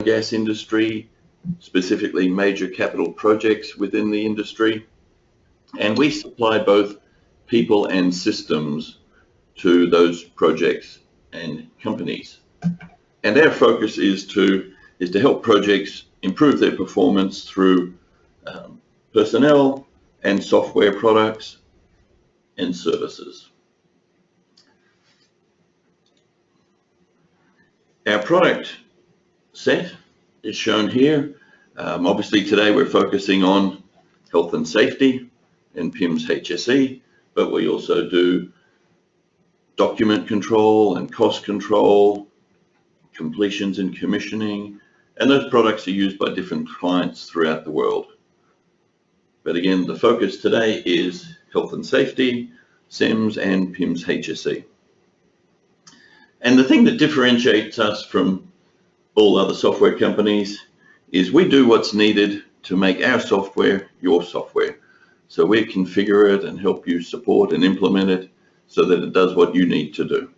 gas industry, specifically major capital projects within the industry. And we supply both people and systems to those projects and companies. And our focus is to help projects improve their performance through personnel and software products and services. Our product set is shown here. Obviously today we're focusing on health and safety and Pims HSE, but we also do document control and cost control, completions and commissioning, and those products are used by different clients throughout the world. But again, the focus today is health and safety, SEMS and Pims HSE. And the thing that differentiates us from all other software companies is we do what's needed to make our software your software. So we configure it and help you support and implement it so that it does what you need to do.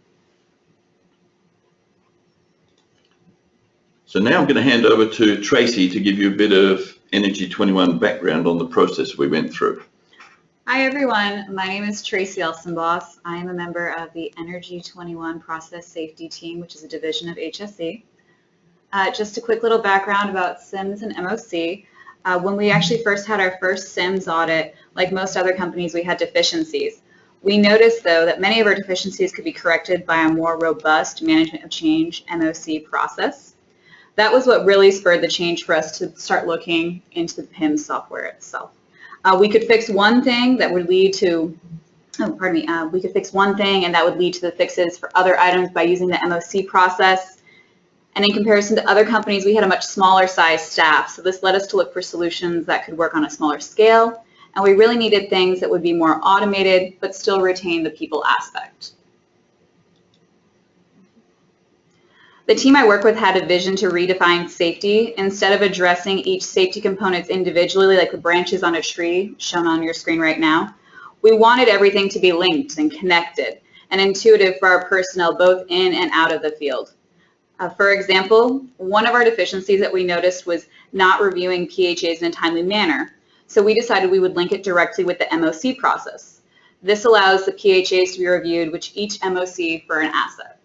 So now I'm going to hand over to Tracy to give you a bit of Energy 21 background on the process we went through. Hi everyone, my name is Tracy Olson. I am a member of the Energy 21 Process Safety Team, which is a division of HSE. Just a quick little background about SEMS and MOC. When we actually first had our first SEMS audit, like most other companies, we had deficiencies. We noticed though that many of our deficiencies could be corrected by a more robust management of change MOC process. That was what really spurred the change for us to start looking into the Pims software itself. We could fix one thing that would lead to, we could fix one thing and that would lead to the fixes for other items by using the MOC process. And in comparison to other companies, we had a much smaller size staff. So this led us to look for solutions that could work on a smaller scale. And we really needed things that would be more automated, but still retain the people aspect. The team I work with had a vision to redefine safety. Instead of addressing each safety components individually, like the branches on a tree shown on your screen right now, we wanted everything to be linked and connected and intuitive for our personnel both in and out of the field. For example, one of our deficiencies that we noticed was not reviewing PHAs in a timely manner. So we decided we would link it directly with the MOC process. This allows the PHAs to be reviewed with each MOC for an asset.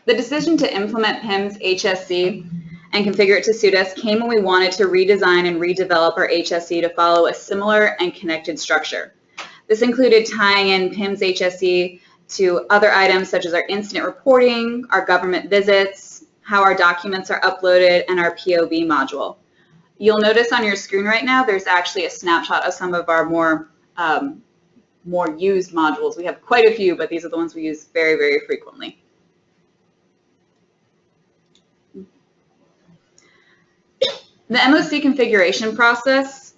The decision to implement Pims HSE and configure it to suit us came when we wanted to redesign and redevelop our HSE to follow a similar and connected structure. This included tying in Pims HSE to other items such as our incident reporting, our government visits, how our documents are uploaded, and our POB module. You'll notice on your screen right now there's actually a snapshot of some of our more used modules. We have quite a few, but these are the ones we use very, very frequently. The MOC configuration process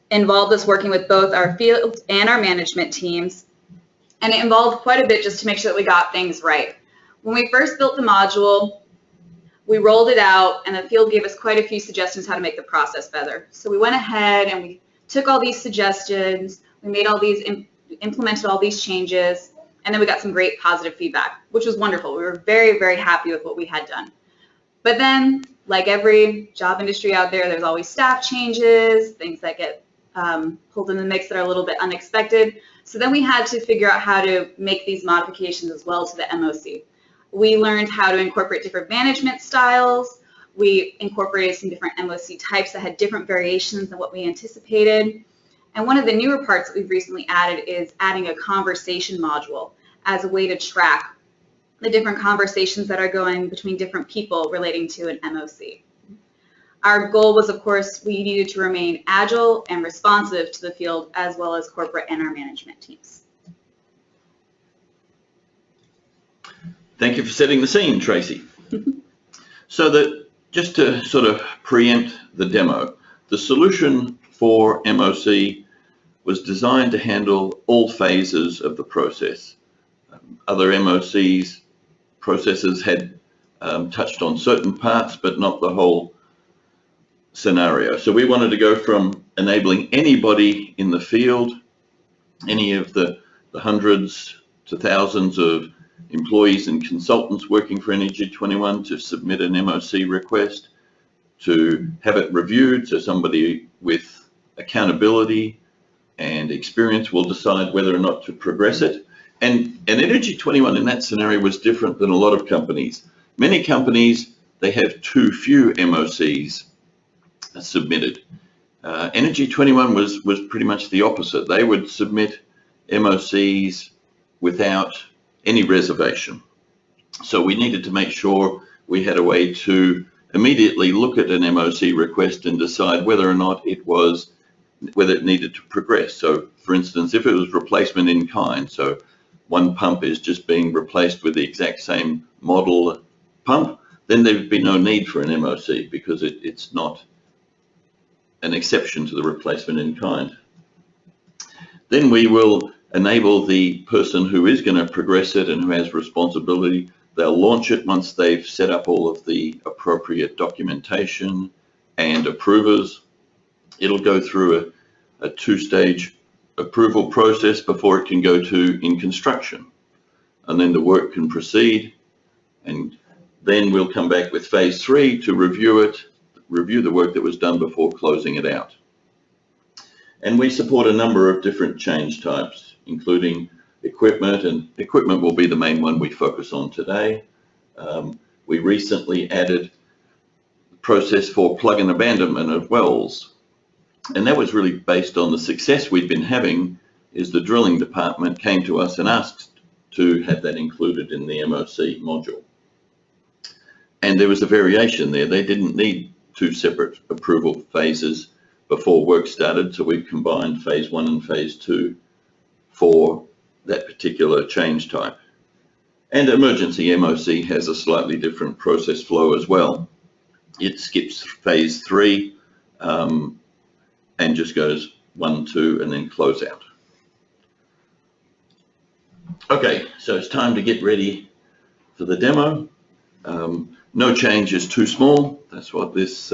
involved us working with both our field and our management teams, and it involved quite a bit just to make sure that we got things right. When we first built the module, we rolled it out, and the field gave us quite a few suggestions how to make the process better. So we went ahead and we took all these suggestions, we made all these, implemented all these changes, and then we got some great positive feedback, which was wonderful. We were very, very happy with what we had done. But then, like every job industry out there, there's always staff changes, things that get pulled in the mix that are a little bit unexpected. So then we had to figure out how to make these modifications as well to the MOC. We learned how to incorporate different management styles. We incorporated some different MOC types that had different variations than what we anticipated. And one of the newer parts that we've recently added is adding a conversation module as a way to track the different conversations that are going between different people relating to an MOC. Our goal was, of course, we needed to remain agile and responsive to the field as well as corporate and our management teams. Thank you for setting the scene, Tracy. So that just to sort of preempt the demo, the solution for MOC was designed to handle all phases of the process. Other MOCs processes had touched on certain parts, but not the whole scenario. So we wanted to go from enabling anybody in the field, any of the hundreds to thousands of employees and consultants working for Energy 21 to submit an MOC request, to have it reviewed, so somebody with accountability and experience will decide whether or not to progress it. And Energy 21 in that scenario was different than a lot of companies. Many companies, they have too few MOCs submitted. Energy 21 was pretty much the opposite. They would submit MOCs without any reservation. So we needed to make sure we had a way to immediately look at an MOC request and decide whether or not whether it needed to progress. So for instance, if it was replacement in kind, so one pump is just being replaced with the exact same model pump, then there would be no need for an MOC because it's not an exception to the replacement in kind. Then we will enable the person who is going to progress it and who has responsibility. They'll launch it once they've set up all of the appropriate documentation and approvers. It'll go through a two-stage approval process before it can go to in construction. And then the work can proceed. And then we'll come back with phase 3 to review the work that was done before closing it out. And we support a number of different change types, including equipment, and equipment will be the main one we focus on today. We recently added the process for plug and abandonment of wells. And that was really based on the success we'd been having, is the drilling department came to us and asked to have that included in the MOC module. And there was a variation there. They didn't need 2 separate approval phases before work started, so we've combined phase 1 and phase 2 for that particular change type. And emergency MOC has a slightly different process flow as well. It skips phase 3 and just goes 1, 2, and then close out. Okay, so it's time to get ready for the demo. No change is too small. That's what this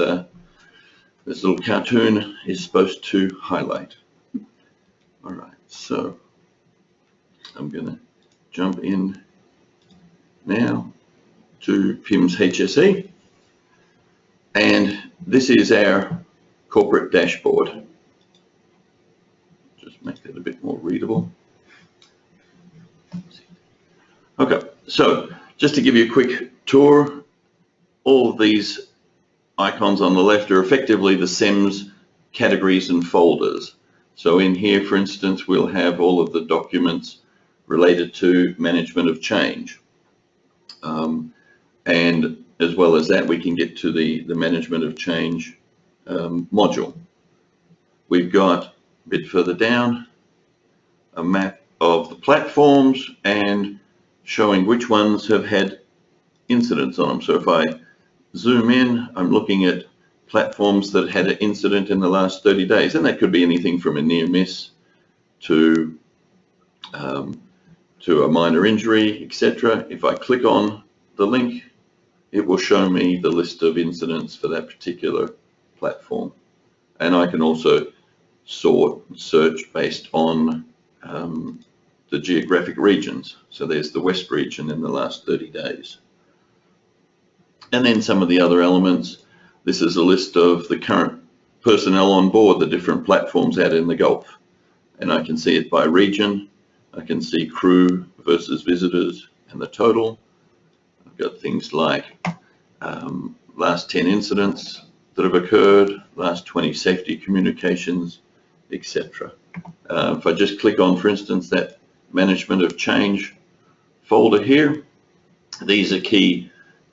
little cartoon is supposed to highlight. All right, so I'm going to jump in now to Pims HSE. And this is our corporate dashboard. Just make that a bit more readable. Okay, so just to give you a quick tour, all of these icons on the left are effectively the SEMS categories and folders. So in here, for instance, we'll have all of the documents related to management of change. And as well as that, we can get to the management of change module. We've got a bit further down a map of the platforms and showing which ones have had incidents on them. So if I zoom in, I'm looking at platforms that had an incident in the last 30 days, and that could be anything from a near miss to a minor injury, etc. If I click on the link, it will show me the list of incidents for that particular platform. And I can also sort and search based on the geographic regions. So there's the West region in the last 30 days. And then some of the other elements. This is a list of the current personnel on board the different platforms out in the Gulf. And I can see it by region. I can see crew versus visitors and the total. I've got things like last 10 incidents that have occurred, last 20 safety communications, etc. If I just click on, for instance, that management of change folder here, these are key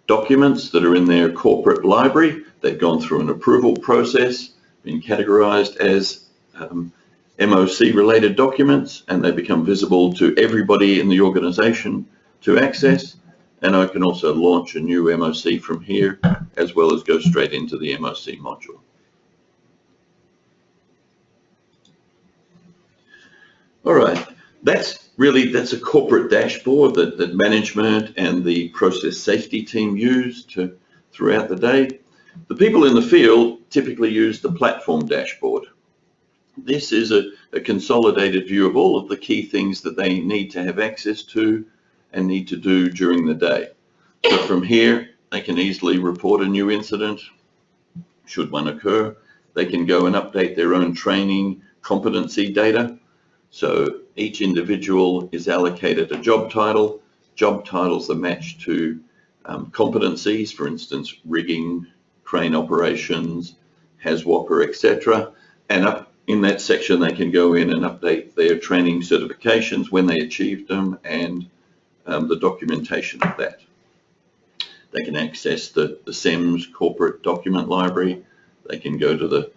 documents that are in their corporate library. They've gone through an approval process, been categorized as MOC related documents, and they become visible to everybody in the organization to access. And I can also launch a new MOC from here, as well as go straight into the MOC module. All right, that's a corporate dashboard that management and the process safety team use throughout the day. The people in the field typically use the platform dashboard. This is a consolidated view of all of the key things that they need to have access to and need to do during the day. So from here, they can easily report a new incident, should one occur. They can go and update their own training competency data. So each individual is allocated a job title. Job titles are matched to competencies, for instance, rigging, crane operations, HAZWOPER, etc. And up in that section, they can go in and update their training certifications when they achieved them and the documentation of that. They can access the SEMS corporate document library. They can go to the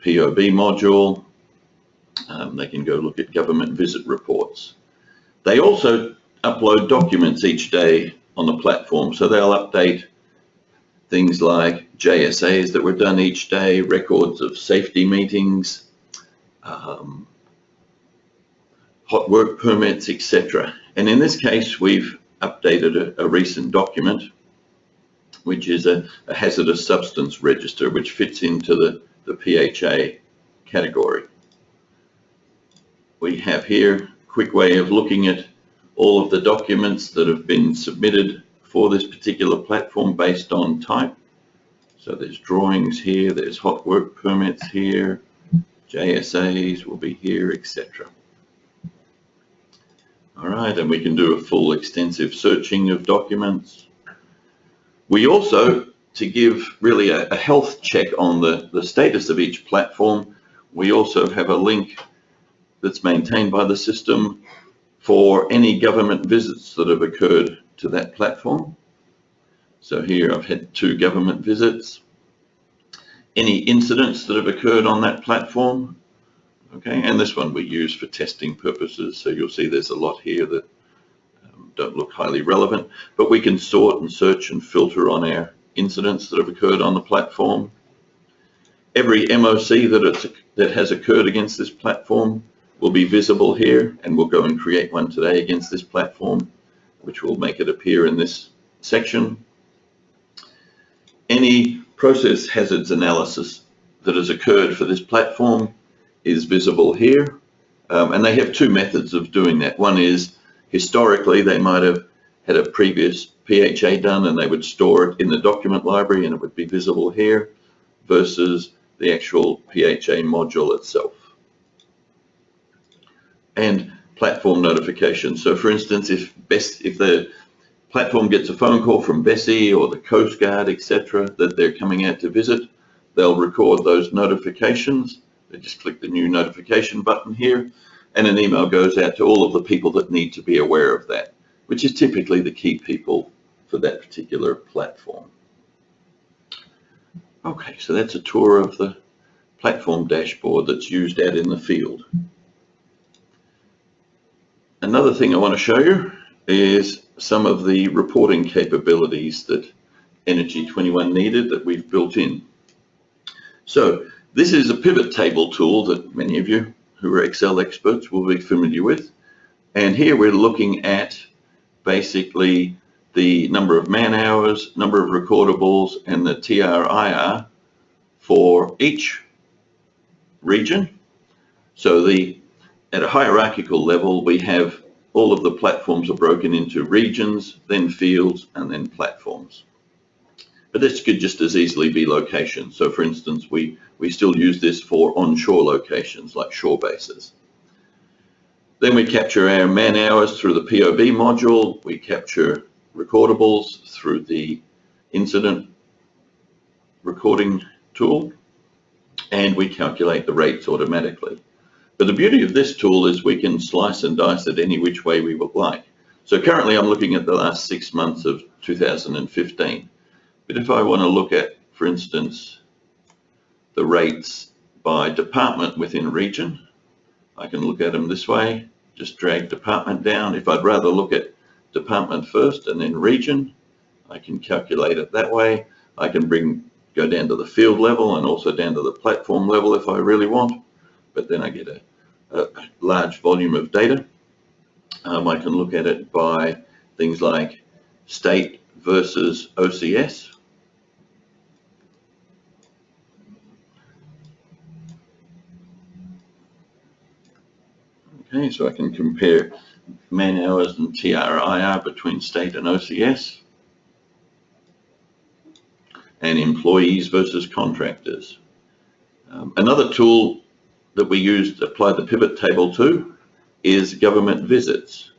POB module. They can go look at government visit reports. They also upload documents each day on the platform. So they'll update things like JSAs that were done each day, records of safety meetings, hot work permits, etc. And in this case, we've updated a recent document, which is a hazardous substance register, which fits into the PHA category. We have here a quick way of looking at all of the documents that have been submitted for this particular platform based on type. So there's drawings here, there's hot work permits here, JSAs will be here, etc. All right, and we can do a full extensive searching of documents. We also, to give really a health check on the status of each platform, we also have a link that's maintained by the system for any government visits that have occurred to that platform. So here I've had 2 government visits. Any incidents that have occurred on that platform, okay, and this one we use for testing purposes, so you'll see there's a lot here that don't look highly relevant, but we can sort and search and filter on our incidents that have occurred on the platform. Every MOC that has occurred against this platform will be visible here, and we'll go and create one today against this platform, which will make it appear in this section. Any process hazards analysis that has occurred for this platform is visible here, and they have 2 methods of doing that. One is historically they might have had a previous PHA done and they would store it in the document library and it would be visible here, versus the actual PHA module itself. And platform notifications. So for instance, if the platform gets a phone call from Bessie or the Coast Guard, etc., that they're coming out to visit, they'll record those notifications. They just click the new notification button here, and an email goes out to all of the people that need to be aware of that, which is typically the key people for that particular platform. Okay, so that's a tour of the platform dashboard that's used out in the field. Another thing I want to show you is some of the reporting capabilities that Energy 21 needed that we've built in. So this is a pivot table tool that many of you who are Excel experts will be familiar with. And here we're looking at basically the number of man hours, number of recordables, and the TRIR for each region. So at a hierarchical level, we have all of the platforms are broken into regions, then fields, and then platforms. But this could just as easily be locations. So for instance, we still use this for onshore locations like shore bases. Then we capture our man hours through the POB module. We capture recordables through the incident recording tool, and we calculate the rates automatically. But the beauty of this tool is we can slice and dice it any which way we would like. So currently I'm looking at the last 6 months of 2015. But if I want to look at, for instance, the rates by department within region, I can look at them this way, just drag department down. If I'd rather look at department first and then region, I can calculate it that way. I can go down to the field level and also down to the platform level if I really want, but then I get a large volume of data. I can look at it by things like state versus OCS. Okay, so I can compare man hours and TRIR between state and OCS, and employees versus contractors. Another tool that we used to apply the pivot table to is government visits.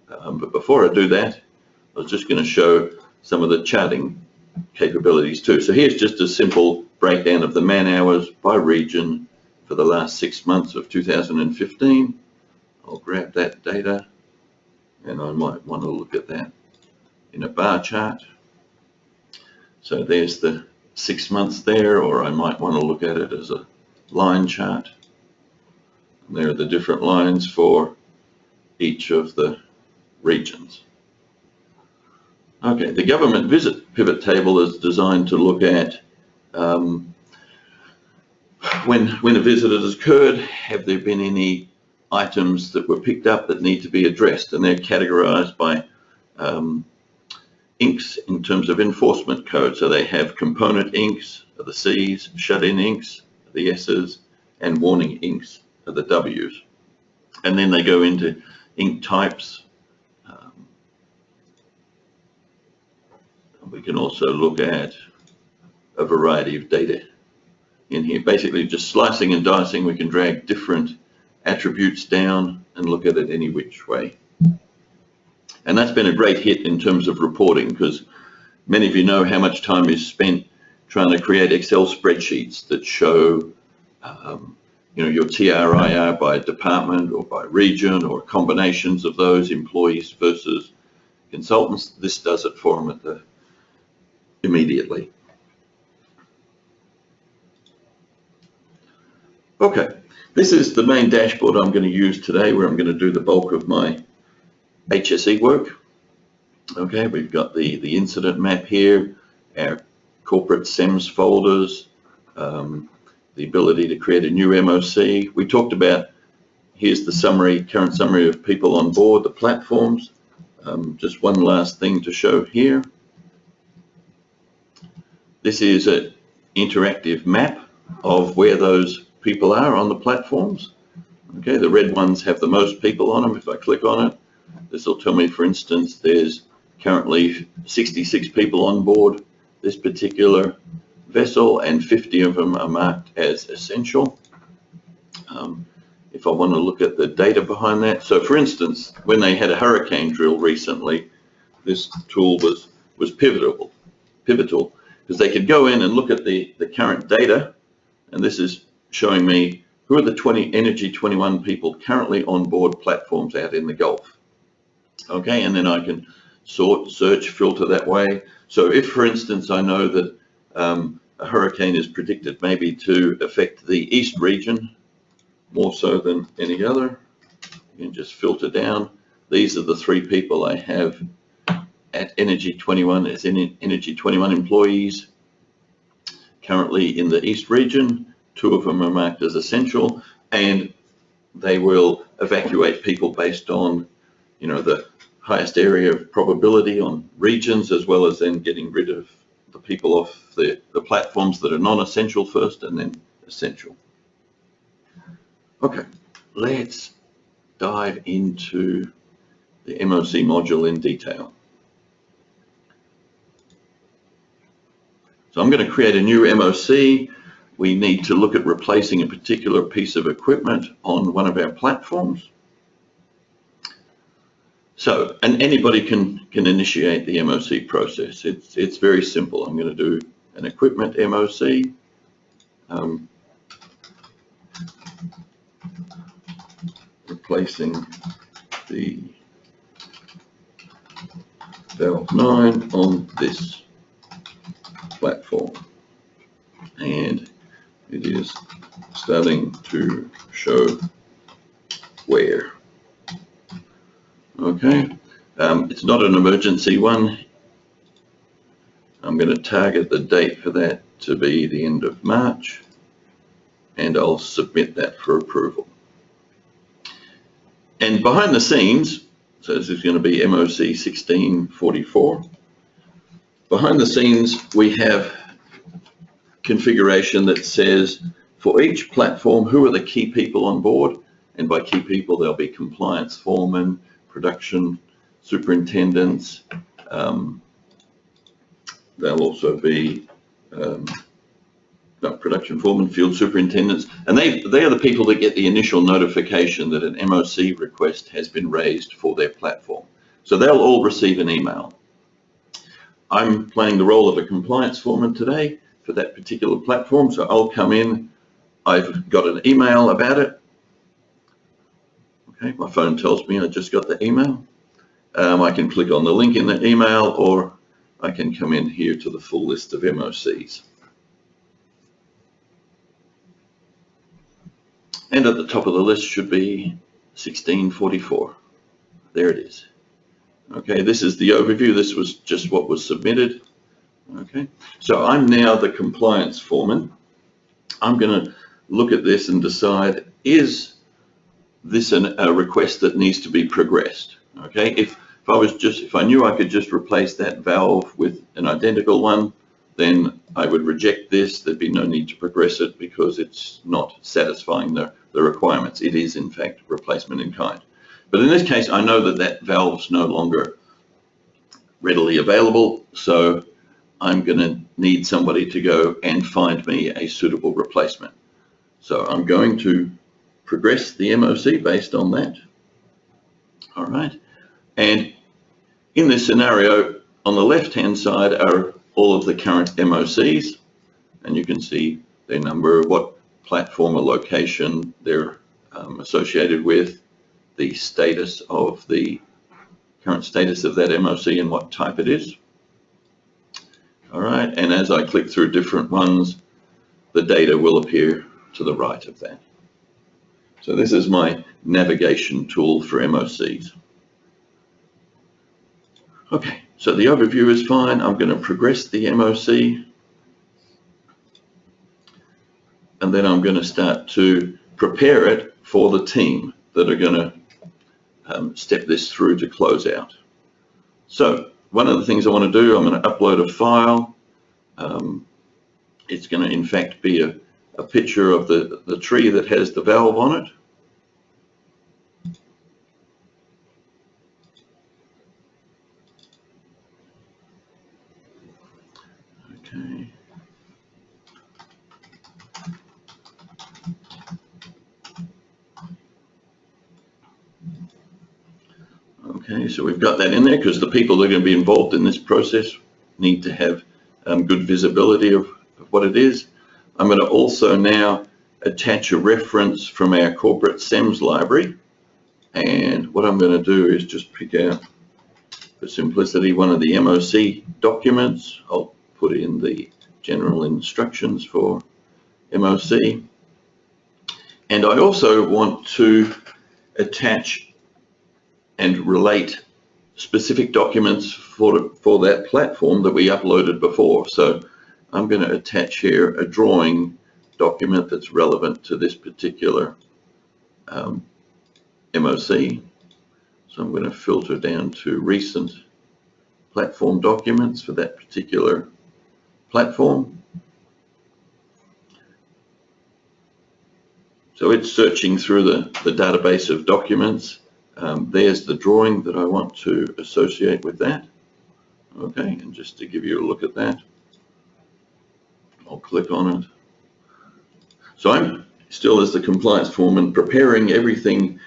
But before I do that, I was just going to show some of the charting capabilities too. So here's just a simple breakdown of the man hours by region for the last 6 months of 2015. I'll grab that data, and I might want to look at that in a bar chart. So there's the 6 months there, or I might want to look at it as a line chart. And there are the different lines for each of the regions. Okay, the government visit pivot table is designed to look at when a visit has occurred, have there been any items that were picked up that need to be addressed, and they're categorized by inks in terms of enforcement code. So they have component inks are the C's, shut-in inks are the S's, and warning inks are the W's. And then they go into ink types. We can also look at a variety of data in here. Basically just slicing and dicing, we can drag different attributes down and look at it any which way. And that's been a great hit in terms of reporting, because many of you know how much time is spent trying to create Excel spreadsheets that show your TRIR by department or by region, or combinations of those, employees versus consultants. This does it for them immediately. Okay, this is the main dashboard I'm going to use today, where I'm going to do the bulk of my HSE work. Okay, we've got the incident map here, our corporate SEMS folders, the ability to create a new MOC. We talked about, here's the summary, current summary of people on board, the platforms. Just one last thing to show here. This is an interactive map of where those people are on the platforms. Okay, the red ones have the most people on them. If I click on it, this will tell me, for instance, there's currently 66 people on board this particular vessel, and 50 of them are marked as essential. If I want to look at the data behind that, so for instance, when they had a hurricane drill recently, this tool was pivotal, because they could go in and look at the current data, and this is showing me who are the Energy 21 people currently on board platforms out in the Gulf. Okay, and then I can sort, search, filter that way. So if, for instance, I know that a hurricane is predicted maybe to affect the East region more so than any other, you can just filter down. These are the 3 people I have at Energy 21 as Energy 21 employees currently in the East region. 2 of them are marked as essential, and they will evacuate people based on, the highest area of probability on regions, as well as then getting rid of the people off the platforms that are non-essential first, and then essential. Okay, let's dive into the MOC module in detail. So I'm going to create a new MOC. We need to look at replacing a particular piece of equipment on one of our platforms. So, and anybody can initiate the MOC process. It's very simple. I'm going to do an equipment MOC. Replacing the valve 9 on this platform. And it is starting to show where. Okay, it's not an emergency one. I'm going to target the date for that to be the end of March, and I'll submit that for approval. And behind the scenes, so this is going to be MOC 1644. Behind the scenes, we have configuration that says for each platform, who are the key people on board? And by key people, there'll be compliance foremen, production superintendents. There'll also be production foremen, field superintendents, and they are the people that get the initial notification that an MOC request has been raised for their platform. So they'll all receive an email. I'm playing the role of a compliance foreman today for that particular platform, so I'll come in. I've got an email about it. Okay, my phone tells me I just got the email. I can click on the link in the email, or I can come in here to the full list of MOCs. And at the top of the list should be 1644. There it is. Okay, this is the overview. This was just what was submitted. Okay, so I'm now the compliance foreman. I'm going to look at this and decide, is this a request that needs to be progressed? Okay, if I knew I could just replace that valve with an identical one, then I would reject this. There'd be no need to progress it because it's not satisfying the requirements. It is in fact replacement in kind. But in this case, I know that that valve's no longer readily available, so I'm going to need somebody to go and find me a suitable replacement. So I'm going to progress the MOC based on that. All right. And in this scenario, on the left-hand side are all of the current MOCs, and you can see their number, what platform or location they're associated with, the status of the current status of that MOC and what type it is. All right, and as I click through different ones, the data will appear to the right of that. So this is my navigation tool for MOCs. Okay, so the overview is fine. I'm going to progress the MOC, and then I'm going to start to prepare it for the team that are going to step this through to close out. So one of the things I want to do, I'm going to upload a file. It's going to in fact be a picture of the tree that has the valve on it. Okay. Okay, so we've got that in there because the people that are going to be involved in this process need to have good visibility of what it is. I'm going to also now attach a reference from our corporate SEMS library, and what I'm going to do is just pick out, for simplicity, one of the MOC documents. I'll put in the general instructions for MOC, and I also want to attach and relate specific documents for that platform that we uploaded before. So I'm going to attach here a drawing document that's relevant to this particular MOC. So I'm going to filter down to recent platform documents for that particular platform. So it's searching through the database of documents. There's the drawing that I want to associate with that. Okay, and just to give you a look at that, I'll click on it. So I'm still, as the compliance foreman, preparing everything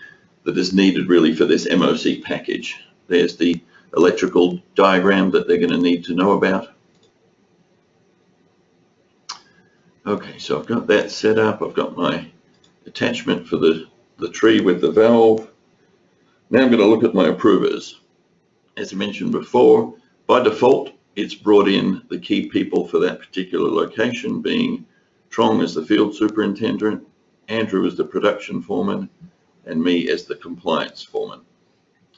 that is needed really for this MOC package. There's the electrical diagram that they're going to need to know about. Okay, so I've got that set up. I've got my attachment for the tree with the valve. Now I'm going to look at my approvers. As I mentioned before, by default, it's brought in the key people for that particular location, being Trong as the field superintendent, Andrew as the production foreman, and me as the compliance foreman.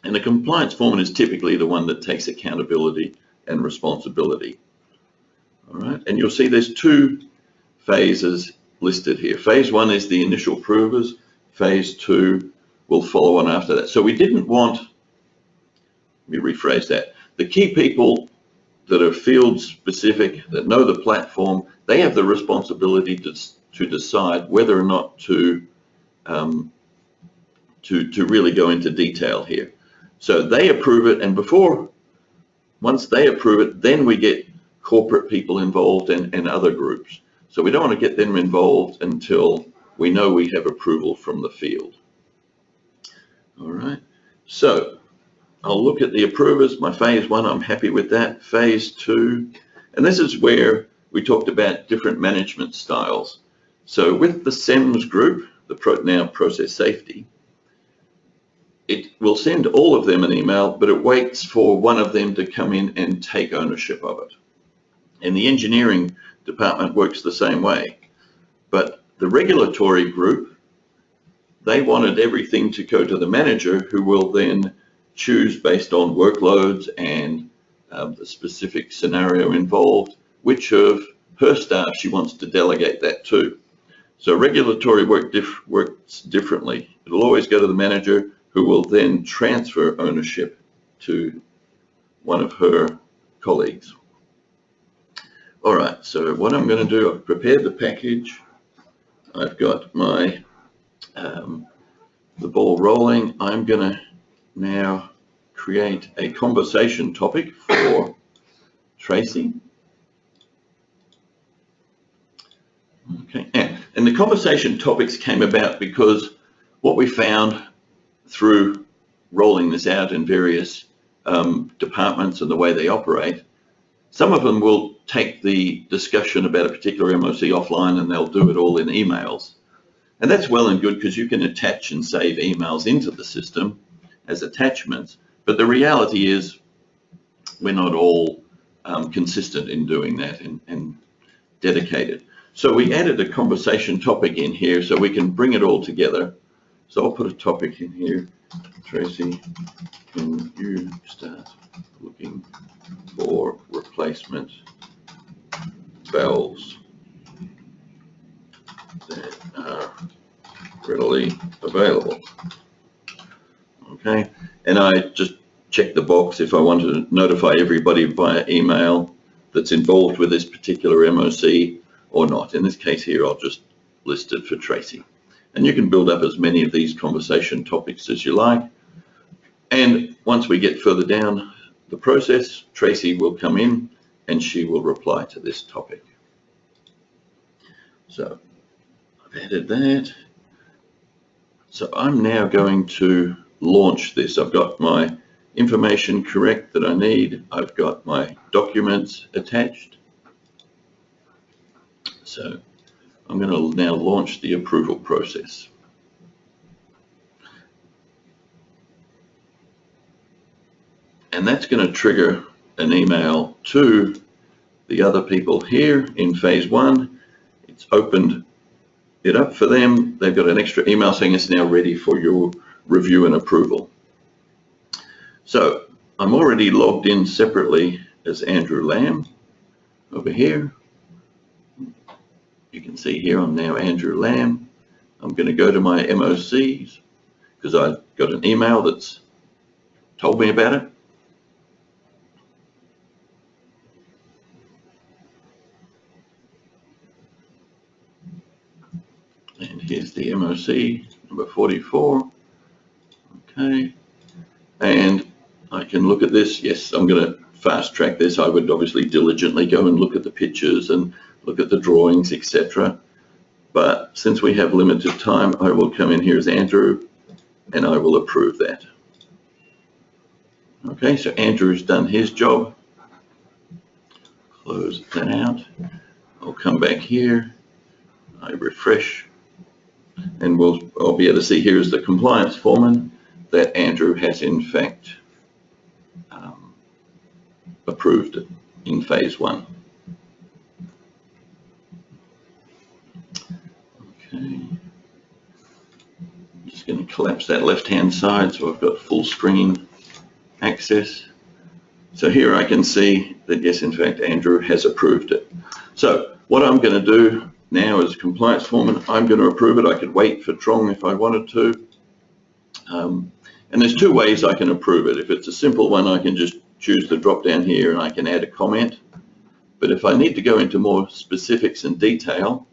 And the compliance foreman is typically the one that takes accountability and responsibility. All right, and you'll see there's two phases listed here. Phase one is the initial approvers. Phase two will follow on after that. So we didn't want, let me rephrase that. The key people that are field specific, that know the platform, they have the responsibility to decide whether or not to really go into detail here. So they approve it, and once they approve it, then we get corporate people involved and other groups. So we don't want to get them involved until we know we have approval from the field. All right, so I'll look at the approvers. My phase 1, I'm happy with that. Phase 2, and this is where we talked about different management styles. So with the SEMS group, now process safety, it will send all of them an email, but it waits for one of them to come in and take ownership of it. And the engineering department works the same way. But the regulatory group, they wanted everything to go to the manager, who will then choose based on workloads and the specific scenario involved, which of her staff she wants to delegate that to. So regulatory works differently. It'll always go to the manager, who will then transfer ownership to one of her colleagues. All right, so what I'm going to do, I've prepared the package. I've got my the ball rolling. I'm going to now create a conversation topic for Tracy. Okay, and the conversation topics came about because what we found through rolling this out in various departments and the way they operate, some of them will take the discussion about a particular MOC offline and they'll do it all in emails. And that's well and good, because you can attach and save emails into the system as attachments. But the reality is we're not all consistent in doing that and dedicated. So we added a conversation topic in here so we can bring it all together. So I'll put a topic in here. Tracy, can you start looking for replacement valves that are readily available? Okay, and I just check the box if I want to notify everybody via email that's involved with this particular MOC or not. In this case here, I'll just list it for Tracy. And you can build up as many of these conversation topics as you like. And once we get further down the process, Tracy will come in and she will reply to this topic. So I've added that. So I'm now going to launch this. I've got my information correct that I need. I've got my documents attached. So I'm going to now launch the approval process. And that's going to trigger an email to the other people here in phase 1. It's opened it up for them. They've got an extra email saying it's now ready for your review and approval. So I'm already logged in separately as Andrew Lamb over here. You can see here I'm now Andrew Lamb. I'm going to go to my MOCs because I got an email that's told me about it. And here's the MOC number 44. Okay, and I can look at this. Yes, I'm going to fast track this. I would obviously diligently go and look at the pictures and look at the drawings, etc. But since we have limited time, I will come in here as Andrew and I will approve that. Okay, so Andrew's done his job. Close that out. I'll come back here. I refresh, and I'll be able to see here is the compliance foreman that Andrew has in fact approved it in phase 1. Okay, I'm just going to collapse that left-hand side so I've got full screen access. So here I can see that yes, in fact, Andrew has approved it. So what I'm going to do now as compliance foreman, I'm going to approve it. I could wait for Trong if I wanted to. And there's 2 ways I can approve it. If it's a simple one, I can just choose the drop down here and I can add a comment. But if I need to go into more specifics and detail,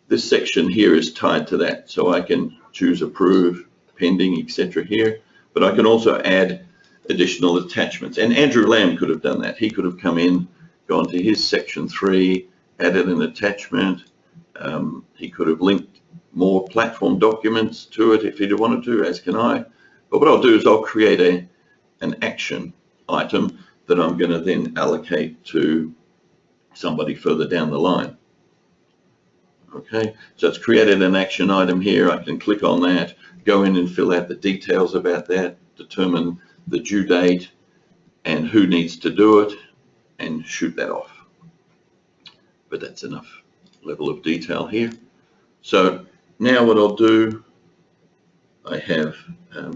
this section here is tied to that. So I can choose approve, pending, etc. here. but I can also add additional attachments. And Andrew Lamb could have done that. He could have come in, gone to his section 3, added an attachment. He could have linked more platform documents to it if he wanted to, as can I. But what I'll do is I'll create an action item that I'm going to then allocate to somebody further down the line. Okay, so it's created an action item here. I can click on that, go in and fill out the details about that, determine the due date and who needs to do it, and shoot that off. But that's enough level of detail here. So now what I'll do, I have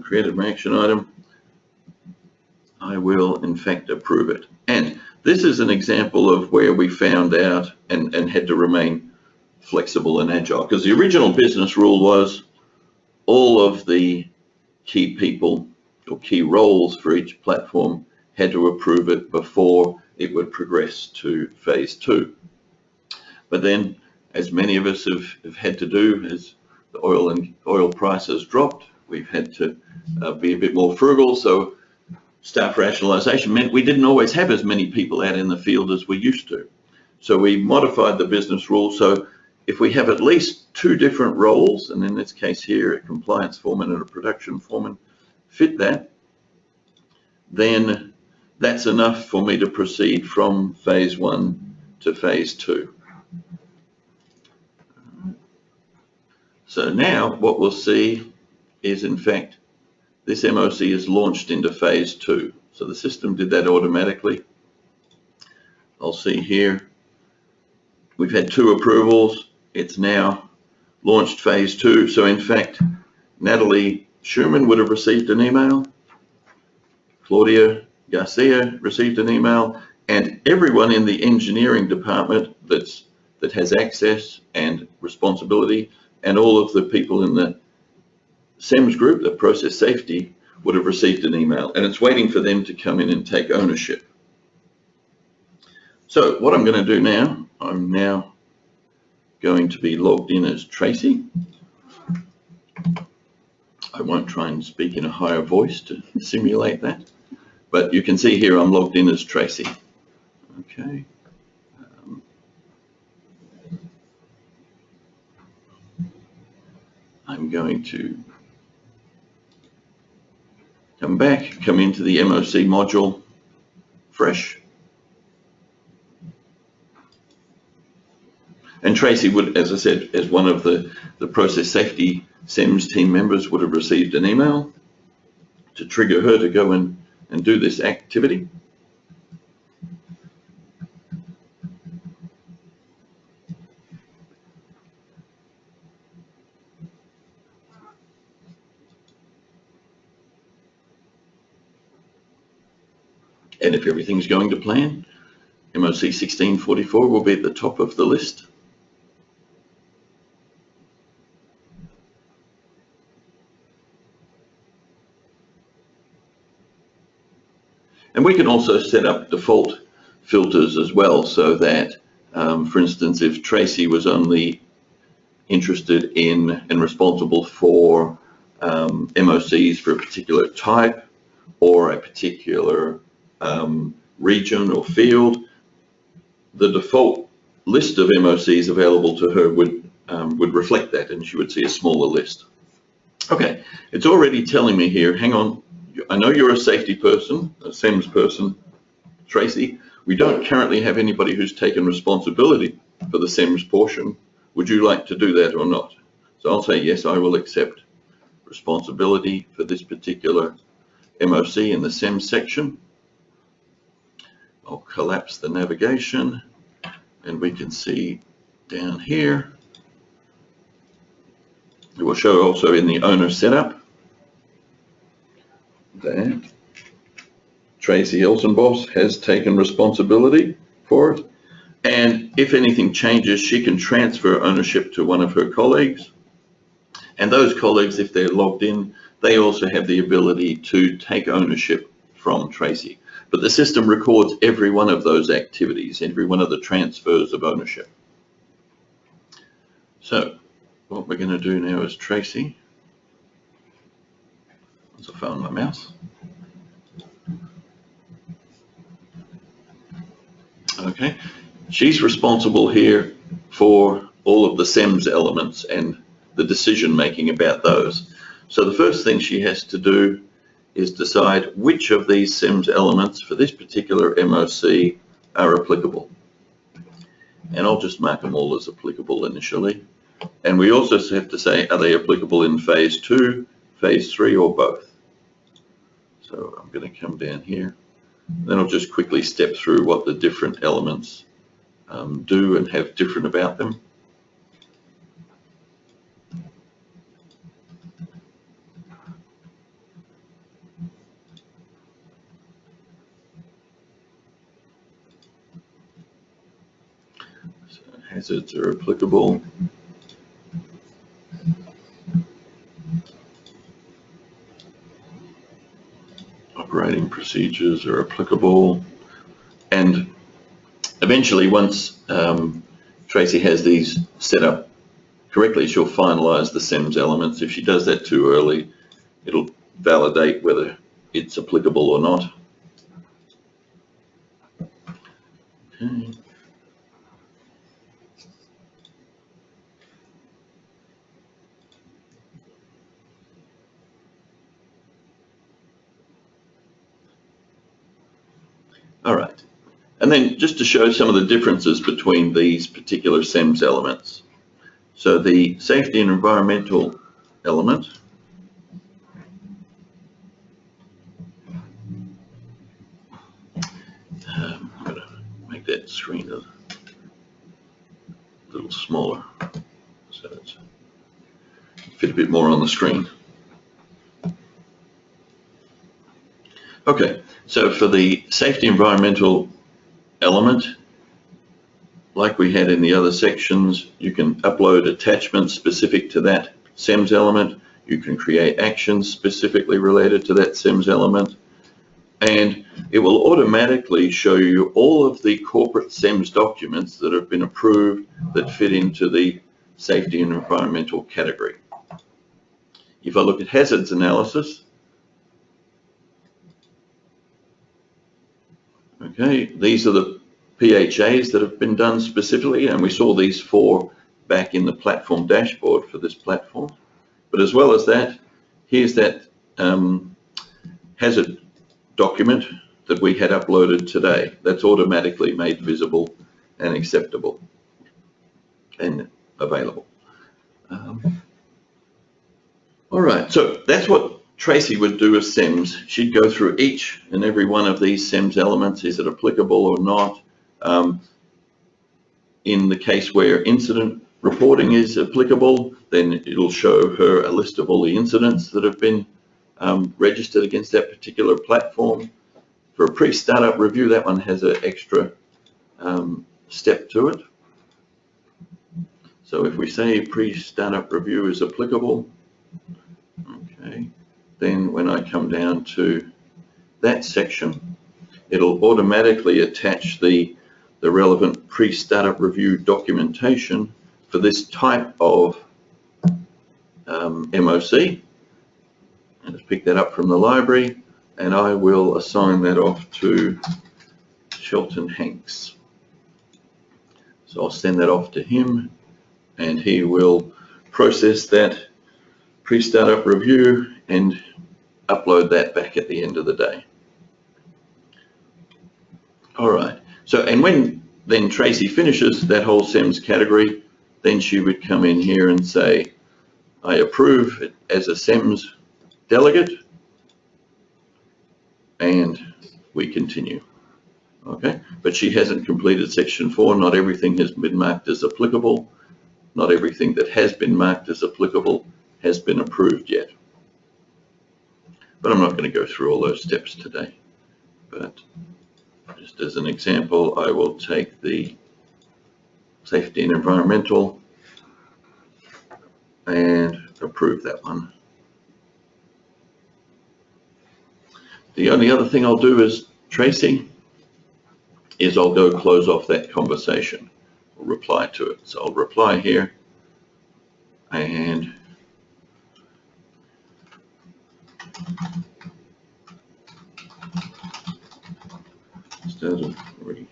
created my action item. I will in fact approve it. And this is an example of where we found out and had to remain flexible and agile, because the original business rule was all of the key people or key roles for each platform had to approve it before it would progress to phase 2. But then, as many of us have had to do, as the oil prices dropped, we've had to be a bit more frugal. So staff rationalization meant we didn't always have as many people out in the field as we used to. So we modified the business rule. So if we have at least 2 different roles, and in this case here, a compliance foreman and a production foreman fit that, then that's enough for me to proceed from phase 1 to phase 2. So now what we'll see is, in fact, this MOC is launched into phase 2. So the system did that automatically. I'll see here, we've had 2 approvals. It's now launched phase 2. So in fact, Natalie Schumann would have received an email. Claudia Garcia received an email, and everyone in the engineering department that has access and responsibility, and all of the people in the SEMS group, the process safety, would have received an email, and it's waiting for them to come in and take ownership. So what I'm going to do now, I'm now going to be logged in as Tracy. I won't try and speak in a higher voice to simulate that, but you can see here I'm logged in as Tracy. Okay. I'm going to come into the MOC module, fresh. And Tracy would, as I said, as one of the process safety SEMS team members, would have received an email to trigger her to go and do this activity. And if everything's going to plan, MOC 1644 will be at the top of the list. And we can also set up default filters as well, so that, for instance, if Tracy was only interested in and responsible for MOCs for a particular type or a particular region or field, the default list of MOCs available to her would reflect that, and she would see a smaller list. Okay, it's already telling me here, hang on, I know you're a safety person, a SEMS person, Tracy. We don't currently have anybody who's taken responsibility for the SEMS portion. Would you like to do that or not? So I'll say, yes, I will accept responsibility for this particular MOC in the SEMS section. I'll collapse the navigation, and we can see down here. It will show also in the owner setup that Tracy Olson boss has taken responsibility for it, and if anything changes, she can transfer ownership to one of her colleagues, and those colleagues, if they're logged in, they also have the ability to take ownership from Tracy. But the system records every one of those activities, every one of the transfers of ownership. So what we're going to do now is Tracy. As I found my mouse. Okay, she's responsible here for all of the SEMS elements and the decision making about those. So the first thing she has to do is decide which of these SEMS elements for this particular MOC are applicable. And I'll just mark them all as applicable initially. And we also have to say, are they applicable in phase 2, phase 3, or both? So I'm going to come down here. Then I'll just quickly step through what the different elements do and have different about them. So hazards are applicable. Operating procedures are applicable. And eventually, once Tracy has these set up correctly, she'll finalize the SEMS elements. If she does that too early, it'll validate whether it's applicable or not. Okay. All right. And then just to show some of the differences between these particular SEMS elements. So the safety and environmental element I'm going to make that screen a little smaller so it's fit a bit more on the screen. Okay, so for the safety environmental element, like we had in the other sections, you can upload attachments specific to that SEMS element. You can create actions specifically related to that SEMS element. And it will automatically show you all of the corporate SEMS documents that have been approved that fit into the safety and environmental category. If I look at hazards analysis, okay, these are the PHAs that have been done specifically, and we saw these 4 back in the platform dashboard for this platform. But as well as that, here's that hazard document that we had uploaded today. That's automatically made visible and acceptable and available. All right, so that's what Tracy would do as SEMS. She'd go through each and every one of these SEMS elements. Is it applicable or not? In the case where incident reporting is applicable, then it'll show her a list of all the incidents that have been registered against that particular platform. For a pre-startup review, that one has an extra step to it. So if we say pre-startup review is applicable, okay, then when I come down to that section, it'll automatically attach the relevant pre-startup review documentation for this type of MOC. And just pick that up from the library, and I will assign that off to Shelton Hanks. So I'll send that off to him, and he will process that pre-startup review and upload that back at the end of the day. All right, so and when then Tracy finishes that whole SEMS category, then she would come in here and say, I approve it as a SEMS delegate, and we continue. Okay, but she hasn't completed section 4. Not everything has been marked as applicable. Not everything that has been marked as applicable has been approved yet. But I'm not going to go through all those steps today. But just as an example, I will take the safety and environmental and approve that one. The only other thing I'll do is, Tracy, is I'll go close off that conversation or reply to it. So I'll reply here, and Started already.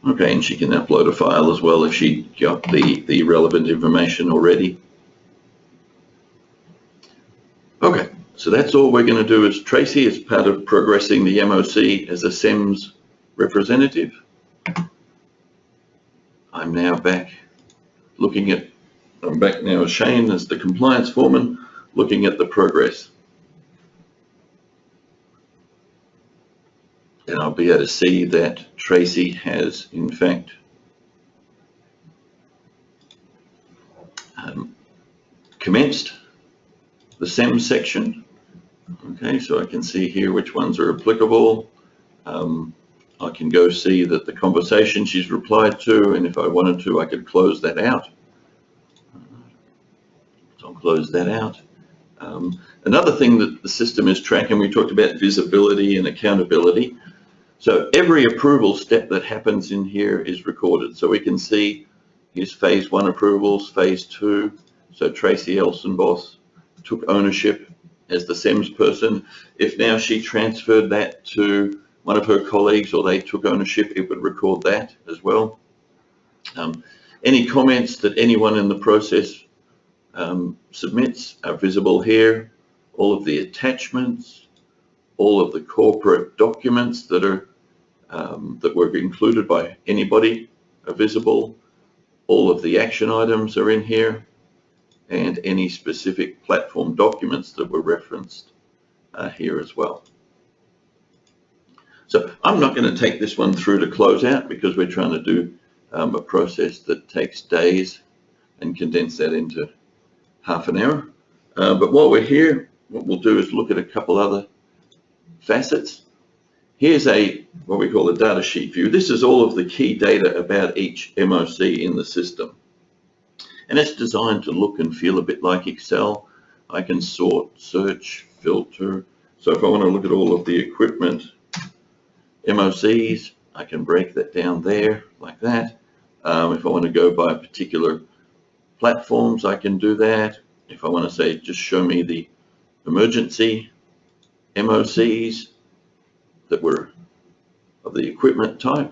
Okay, and she can upload a file as well if she got the relevant information already. Okay, so that's all we're going to do as Tracy as part of progressing the MOC as a SEMS representative. I'm now back looking at, I'm back now as Shane as the compliance foreman, looking at the progress. And I'll be able to see that Tracy has, in fact, commenced the SEMS section. Okay, so I can see here which ones are applicable. I can go see that the conversation she's replied to, and if I wanted to, I could close that out. So I'll close that out. Another thing that the system is tracking, we talked about visibility and accountability. So every approval step that happens in here is recorded. So we can see here's phase 1 approvals, phase 2. So Tracy Olson boss took ownership as the SEMS person. If now she transferred that to one of her colleagues or they took ownership, it would record that as well. Any comments that anyone in the process submits are visible here. All of the attachments, all of the corporate documents that are that were included by anybody are visible. All of the action items are in here, and any specific platform documents that were referenced here as well. So I'm not going to take this one through to close out because we're trying to do a process that takes days and condense that into half an hour. But while we're here, what we'll do is look at a couple other facets. Here's what we call a Datasheet View. This is all of the key data about each MOC in the system. And it's designed to look and feel a bit like Excel. I can sort, search, filter. So if I want to look at all of the equipment MOCs, I can break that down there like that. If I want to go by particular platforms, I can do that. If I want to say, just show me the emergency MOCs that were of the equipment type,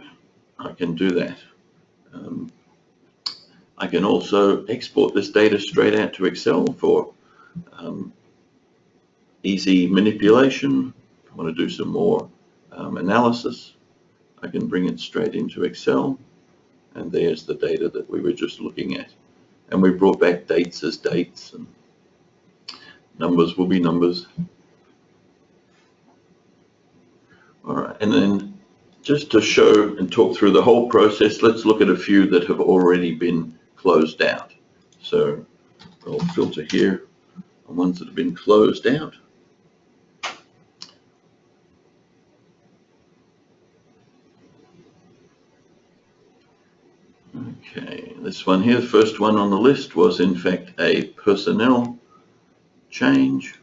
I can do that. I can also export this data straight out to Excel for easy manipulation. If I want to do some more analysis, I can bring it straight into Excel, and there's the data that we were just looking at. And we brought back dates as dates, and numbers will be numbers. All right, and then just to show and talk through the whole process, let's look at a few that have already been closed out. So I'll filter here on ones that have been closed out. Okay, this one here, the first one on the list was in fact a personnel change,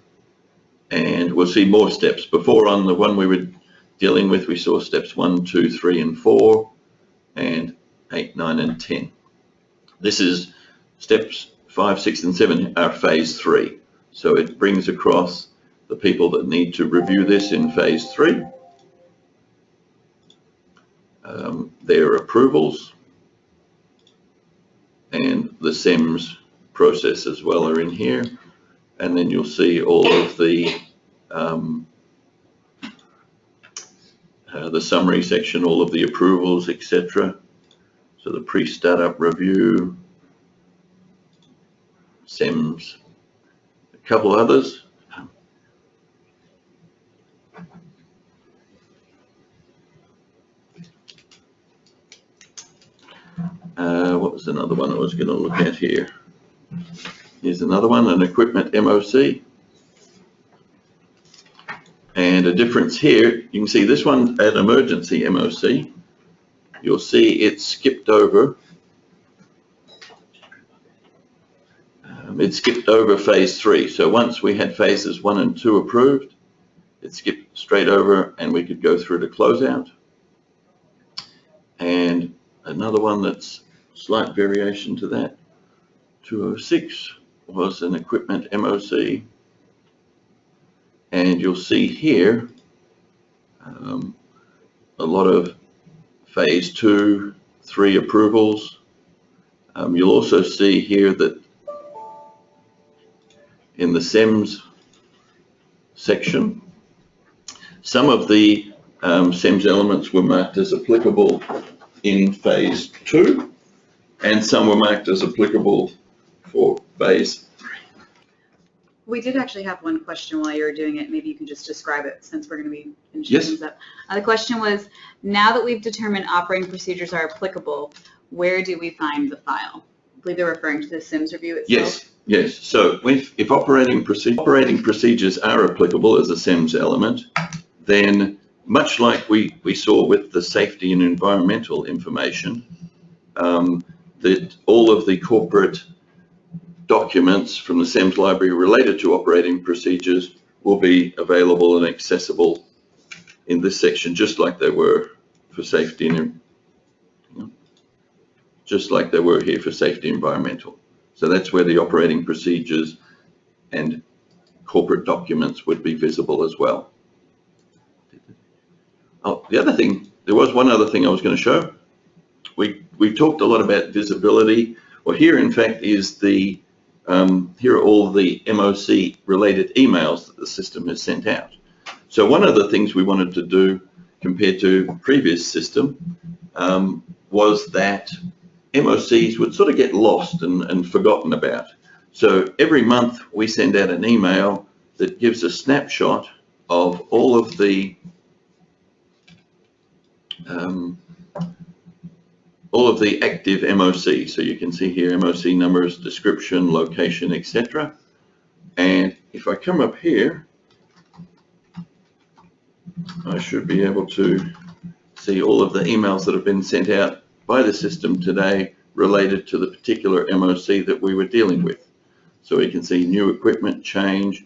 and we'll see more steps. Before on the one we were dealing with, we saw steps 1, 2, 3, and 4, and 8, 9, and 10. This is steps 5, 6, and 7 are phase 3. So it brings across the people that need to review this in phase 3. Their approvals and the SEMS process as well are in here. And then you'll see all of the summary section, all of the approvals, etc. So the pre-startup review, SEMS, a couple others. What was another one I was going to look at here? Here's another one, an equipment MOC. And a difference here, you can see this one, an emergency MOC. You'll see it skipped over. It skipped over phase 3. So once we had phases 1 and 2 approved, it skipped straight over and we could go through to closeout. and another one that's slight variation to that, 206, was an equipment MOC. And you'll see here a lot of phase 2, 3 approvals. You'll also see here that in the SEMS section, some of the SEMS elements were marked as applicable in phase 2, and some were marked as applicable for phase 3. We did actually have one question while you were doing it. Maybe you can just describe it since we're going to be finishing Yes. things up. The question was, now that we've determined operating procedures are applicable, where do we find the file? I believe they're referring to the SEMS review itself. Yes. So if operating procedures are applicable as a SEMS element, then much like we saw with the safety and environmental information, that all of the corporate documents from the SEMS library related to operating procedures will be available and accessible in this section, just like they were for safety and just like they were here for safety and environmental. So that's where the operating procedures and corporate documents would be visible as well. Oh, the other thing, there was one other thing I was going to show. We talked a lot about visibility. Well, here in fact is the here are all the MOC related emails that the system has sent out. So one of the things we wanted to do compared to previous system was that MOCs would sort of get lost and forgotten about. So every month we send out an email that gives a snapshot of all of the active MOCs. So you can see here MOC numbers, description, location, etc. And if I come up here, I should be able to see all of the emails that have been sent out by the system today related to the particular MOC that we were dealing with. So we can see new equipment change,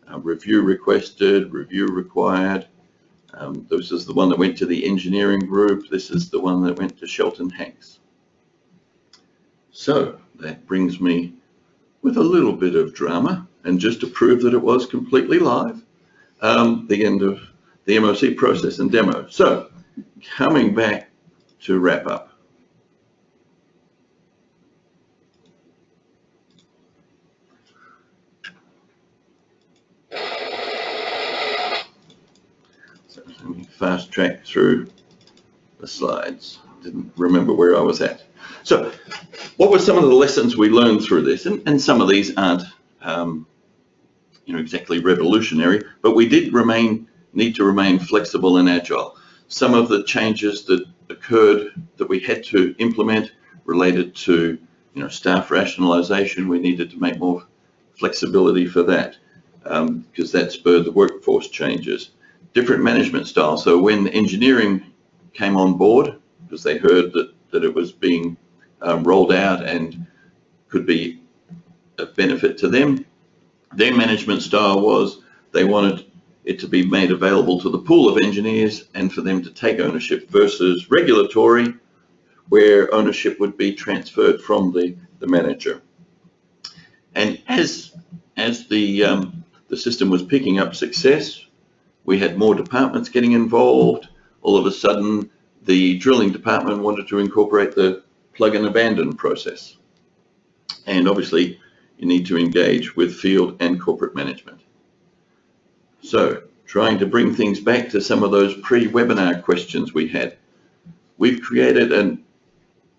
review requested, review required. This is the one that went to the engineering group. This is the one that went to Shelton Hanks. So that brings me with a little bit of drama, and just to prove that it was completely live, the end of the MOC process and demo. So coming back to wrap up. So let me fast track through the slides. Didn't remember where I was at. So what were some of the lessons we learned through this? And some of these aren't exactly revolutionary, but we did need to remain flexible and agile. Some of the changes that occurred that we had to implement related to staff rationalization. We needed to make more flexibility for that because that spurred the workforce changes. Different management styles. So when engineering came on board, because they heard that it was being rolled out and could be of benefit to them, their management style was they wanted it to be made available to the pool of engineers and for them to take ownership, versus regulatory, where ownership would be transferred from the manager. And as the system was picking up success, we had more departments getting involved. All of a sudden, the drilling department wanted to incorporate the plug and abandon process. And obviously, you need to engage with field and corporate management. So, trying to bring things back to some of those pre-webinar questions we had. We've created a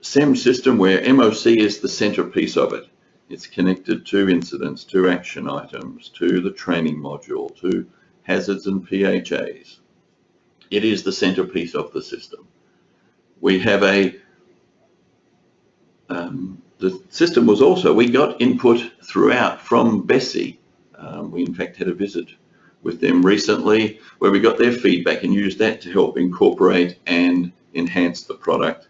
SEMS system where MOC is the centerpiece of it. It's connected to incidents, to action items, to the training module, to hazards and PHAs. It is the centerpiece of the system. We have the system was also, we got input throughout from BSEE. We in fact had a visit with them recently where we got their feedback and used that to help incorporate and enhance the product.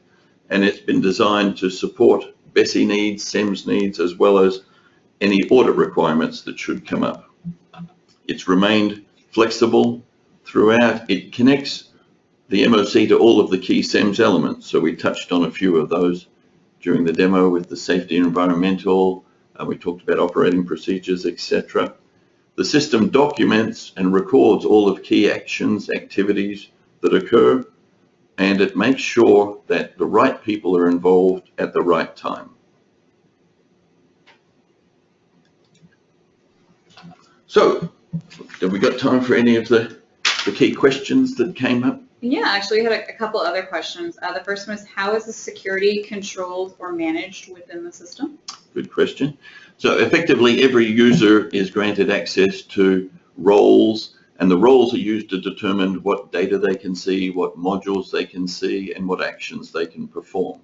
And it's been designed to support BSEE needs, SEMS needs, as well as any audit requirements that should come up. It's remained flexible throughout. It connects the MOC to all of the key SEMS elements. So we touched on a few of those during the demo with the safety and environmental. We talked about operating procedures, etc. The system documents and records all of key actions, activities that occur, and it makes sure that the right people are involved at the right time. So, have we got time for any of the key questions that came up? Yeah, actually, we had a couple other questions. The first one is, how is the security controlled or managed within the system? Good question. So effectively, every user is granted access to roles, and the roles are used to determine what data they can see, what modules they can see, and what actions they can perform.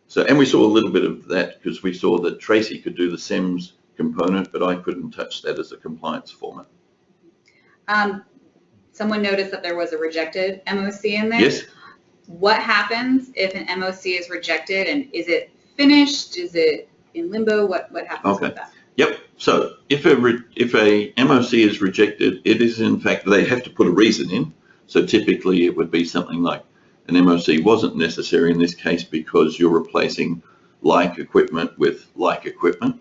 So, and we saw a little bit of that because we saw that Tracy could do the SEMS component, but I couldn't touch that as a compliance format. Someone noticed that there was a rejected MOC in there. Yes. What happens if an MOC is rejected, and is it finished? Is it in limbo? What happens with that? Yep. So if a MOC is rejected, it is in fact, they have to put a reason in. So typically it would be something like an MOC wasn't necessary in this case because you're replacing like equipment with like equipment.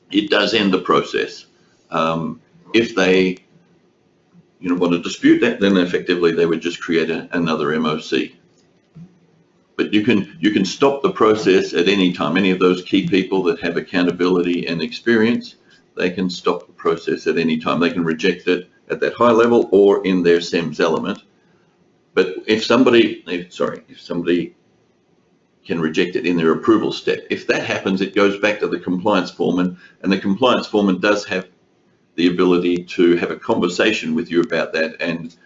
It does end the process. If they want to dispute that, then effectively they would just create another MOC. But you can stop the process at any time. Any of those key people that have accountability and experience, they can stop the process at any time. They can reject it at that high level or in their SEMS element. But if somebody can reject it in their approval step, if that happens, it goes back to the compliance foreman, and the compliance foreman does have the ability to have a conversation with you about that and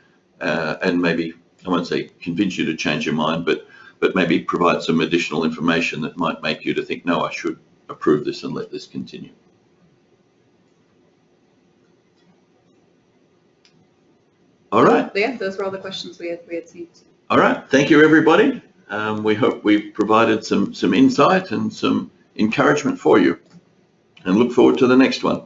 maybe, I won't say convince you to change your mind, but maybe provide some additional information that might make you to think, no, I should approve this and let this continue. All right. Yeah, those were all the questions we had seen. All right. Thank you, everybody. We hope we've provided some insight and some encouragement for you, and look forward to the next one.